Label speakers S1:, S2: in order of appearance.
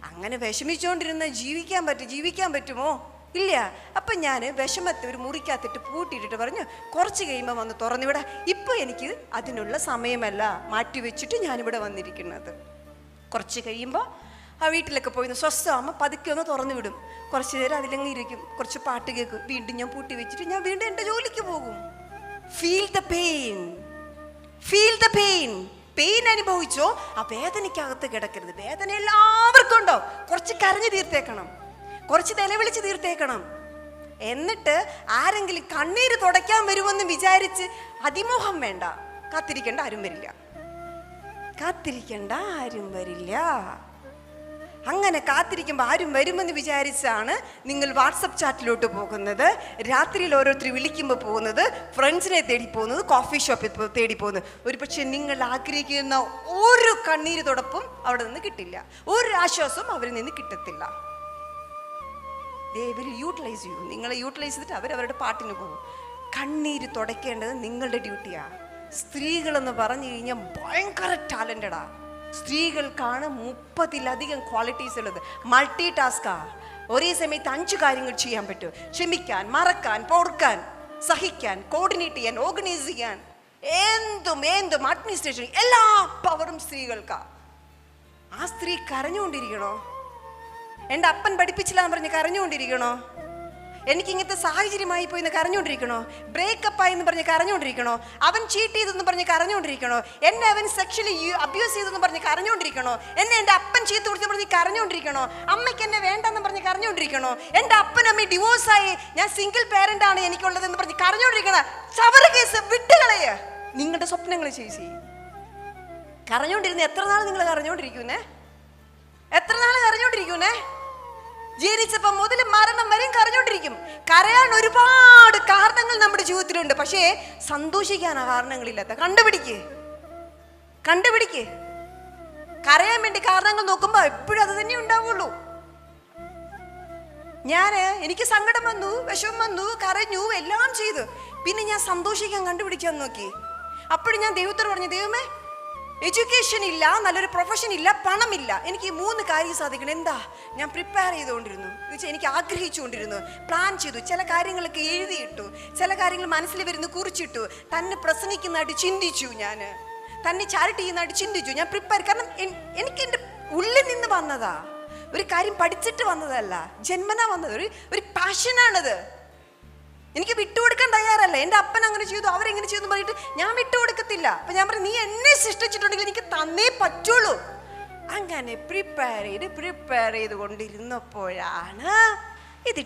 S1: അങ്ങനെ വിഷമിച്ചുകൊണ്ടിരുന്ന ജീവിക്കാൻ പറ്റുമോ? ഇല്ല. അപ്പം ഞാൻ വിഷമത്തെ ഒരു മുറിക്കകത്തിട്ട് പൂട്ടിയിട്ടിട്ട് പറഞ്ഞു, കുറച്ച് കഴിയുമ്പോൾ വന്ന് തുറന്നുവിടാം, ഇപ്പോൾ എനിക്ക് അതിനുള്ള സമയമല്ല, മാറ്റി വെച്ചിട്ട് ഞാനിവിടെ വന്നിരിക്കുന്നത്. കുറച്ച് കഴിയുമ്പോൾ ആ വീട്ടിലൊക്കെ പോയി സ്വസ്ഥമാകുമ്പോൾ പതുക്കെ ഒന്ന് തുറന്നു വിടും. കുറച്ച് നേരം അതിലങ്ങ് ഇരിക്കും, കുറച്ച് പാട്ട് കേൾക്കും, വീണ്ടും ഞാൻ പൂട്ടി വെച്ചിട്ട് ഞാൻ വീണ്ടും എൻ്റെ ജോലിക്ക് പോകും. Feel the pain. പെയിൻ അനുഭവിച്ചോ, ആ വേദനയ്ക്കകത്ത് കിടക്കരുത്. വേദന എല്ലാവർക്കും ഉണ്ടോ, കുറച്ച് കരഞ്ഞു തീർത്തേക്കണം, കുറച്ച് നിലവിളിച്ച് തീർത്തേക്കണം. എന്നിട്ട് ആരെങ്കിലും കണ്ണീര് തുടയ്ക്കാൻ വരുമെന്ന് വിചാരിച്ച് അതിമോഹം വേണ്ട. കാത്തിരിക്കേണ്ട ആരും വരില്ല. അങ്ങനെ കാത്തിരിക്കുമ്പോൾ ആരും വരുമെന്ന് വിചാരിച്ചാണ് നിങ്ങൾ വാട്സപ്പ് ചാറ്റിലോട്ട് പോകുന്നത്, രാത്രിയിൽ ഓരോരുത്തർ വിളിക്കുമ്പോൾ പോകുന്നത്, ഫ്രണ്ട്സിനെ തേടി പോകുന്നത്, കോഫി ഷോപ്പിൽ തേടി പോകുന്നത്. ഒരു പക്ഷേ നിങ്ങൾ ആഗ്രഹിക്കുന്ന ഒരു കണ്ണീര് തുടപ്പും അവിടെ നിന്ന് കിട്ടില്ല, ഒരു ആശ്വാസവും അവരിൽ നിന്ന് കിട്ടത്തില്ല. They will utilize you. നിങ്ങളെ യൂട്ടിലൈസ് ചെയ്തിട്ട് അവരവരുടെ പാട്ടിന് പോകും. കണ്ണീര് തുടയ്ക്കേണ്ടത് നിങ്ങളുടെ ഡ്യൂട്ടിയാണ്. സ്ത്രീകളെന്ന് പറഞ്ഞു കഴിഞ്ഞാൽ ഭയങ്കര ടാലൻറ്റഡാ. സ്ത്രീകൾക്കാണ് 30-ലധികം ക്വാളിറ്റീസ് ഉള്ളത്. മൾട്ടി ടാസ്കാ. ഒരേ സമയത്ത് 5 കാര്യങ്ങൾ ചെയ്യാൻ പറ്റും. ക്ഷമിക്കാൻ, മറക്കാൻ, പൊറുക്കാൻ, സഹിക്കാൻ, കോർഡിനേറ്റ് ചെയ്യാൻ, ഓർഗനൈസ് ചെയ്യാൻ, എന്തും അഡ്മിനിസ്ട്രേഷൻ, എല്ലാ പവറും സ്ത്രീകൾക്കാ. ആ സ്ത്രീ കരഞ്ഞുകൊണ്ടിരിക്കണോ? എൻ്റെ അപ്പൻ പഠിപ്പിച്ചില്ല എന്ന് പറഞ്ഞ് കരഞ്ഞുകൊണ്ടിരിക്കണോ? എനിക്ക് ഇങ്ങനത്തെ സാഹചര്യമായി പോയി എന്ന് കരഞ്ഞുകൊണ്ടിരിക്കണോ? ബ്രേക്കപ്പായി എന്ന് പറഞ്ഞ് കരഞ്ഞുകൊണ്ടിരിക്കണോ? അവൻ ചീറ്റ് ചെയ്തെന്ന് പറഞ്ഞ് കരഞ്ഞുകൊണ്ടിരിക്കണോ? എന്നെ അവൻ സെക്ഷലി അബ്യൂസ് ചെയ്തെന്ന് പറഞ്ഞ് കരഞ്ഞുകൊണ്ടിരിക്കണോ? എന്നെ എൻ്റെ അപ്പൻ ചീത്ത കൊടുത്തെന്ന് പറഞ്ഞ് കരഞ്ഞുകൊണ്ടിരിക്കണോ? അമ്മയ്ക്ക് എന്നെ വേണ്ടെന്ന് പറഞ്ഞ് കരഞ്ഞുകൊണ്ടിരിക്കണോ? എൻ്റെ അപ്പനും അമ്മയും ഡിവോഴ്സായി, ഞാൻ സിംഗിൾ പേരൻ്റ് ആണ് എനിക്കുള്ളതെന്ന് പറഞ്ഞ് കരഞ്ഞുകൊണ്ടിരിക്കണോ? ചവറ് കേസ് വിട്ടുകളയെ. നിങ്ങളുടെ സ്വപ്നങ്ങൾ ചേച്ചി കരഞ്ഞുകൊണ്ടിരുന്ന എത്ര നാൾ നിങ്ങൾ കരഞ്ഞുകൊണ്ടിരിക്കുന്നേ? ജനിച്ചപ്പം മുതൽ മരണം വരെയും കരഞ്ഞോണ്ടിരിക്കും. കരയാൻ ഒരുപാട് കാരണങ്ങൾ നമ്മുടെ ജീവിതത്തിലുണ്ട്, പക്ഷേ സന്തോഷിക്കാൻ ആ കാരണങ്ങളില്ലാത്ത. കണ്ടുപിടിക്ക്. കരയാൻ വേണ്ടി കാരണങ്ങൾ നോക്കുമ്പോൾ എപ്പോഴും അത് തന്നെ ഉണ്ടാവുള്ളൂ. എനിക്ക് സങ്കടം വന്നു, വിഷമം വന്നു, കരഞ്ഞു, എല്ലാം ചെയ്തു. പിന്നെ ഞാൻ സന്തോഷിക്കാൻ കണ്ടുപിടിക്കാൻ നോക്കി. അപ്പോഴും ഞാൻ ദൈവത്തോട് പറഞ്ഞു, ദൈവമേ, എഡ്യൂക്കേഷൻ ഇല്ല, നല്ലൊരു പ്രൊഫഷൻ ഇല്ല, പണമില്ല, എനിക്ക് ഈ 3 കാര്യം സാധിക്കണം. എന്താ? ഞാൻ പ്രിപ്പയർ ചെയ്തുകൊണ്ടിരുന്നു, എനിക്ക് ആഗ്രഹിച്ചുകൊണ്ടിരുന്നു, പ്ലാൻ ചെയ്തു, ചില കാര്യങ്ങളൊക്കെ എഴുതിയിട്ടു, ചില കാര്യങ്ങൾ മനസ്സിൽ വരുന്ന കുറിച്ചിട്ടു, തന്നെ പ്രസംഗിക്കുന്നതായിട്ട് ചിന്തിച്ചു, ഞാൻ തന്നെ ചാരിറ്റി ചെയ്യുന്നതായിട്ട് ചിന്തിച്ചു. ഞാൻ പ്രിപ്പയർ, കാരണം എനിക്ക് എൻ്റെ ഉള്ളിൽ നിന്ന് വന്നതാ. ഒരു കാര്യം പഠിച്ചിട്ട് വന്നതല്ല, ജന്മനാ വന്നത്. ഒരു പാഷനാണത്. എനിക്ക് വിട്ടുകൊടുക്കാൻ തയ്യാറല്ല. എൻ്റെ അപ്പൻ അങ്ങനെ ചെയ്തു, അവരെങ്ങനെ ചെയ്തു പറഞ്ഞിട്ട് ഞാൻ വിട്ടുകൊടുക്കത്തില്ല. അപ്പൊ ഞാൻ പറഞ്ഞു, നീ എന്നെ സൃഷ്ടിച്ചിട്ടുണ്ടെങ്കിൽ എനിക്ക് തന്നേ പറ്റുള്ളൂ. അങ്ങനെ പ്രിപ്പയർ ചെയ്ത് കൊണ്ടിരുന്നപ്പോഴാണ് ഇത്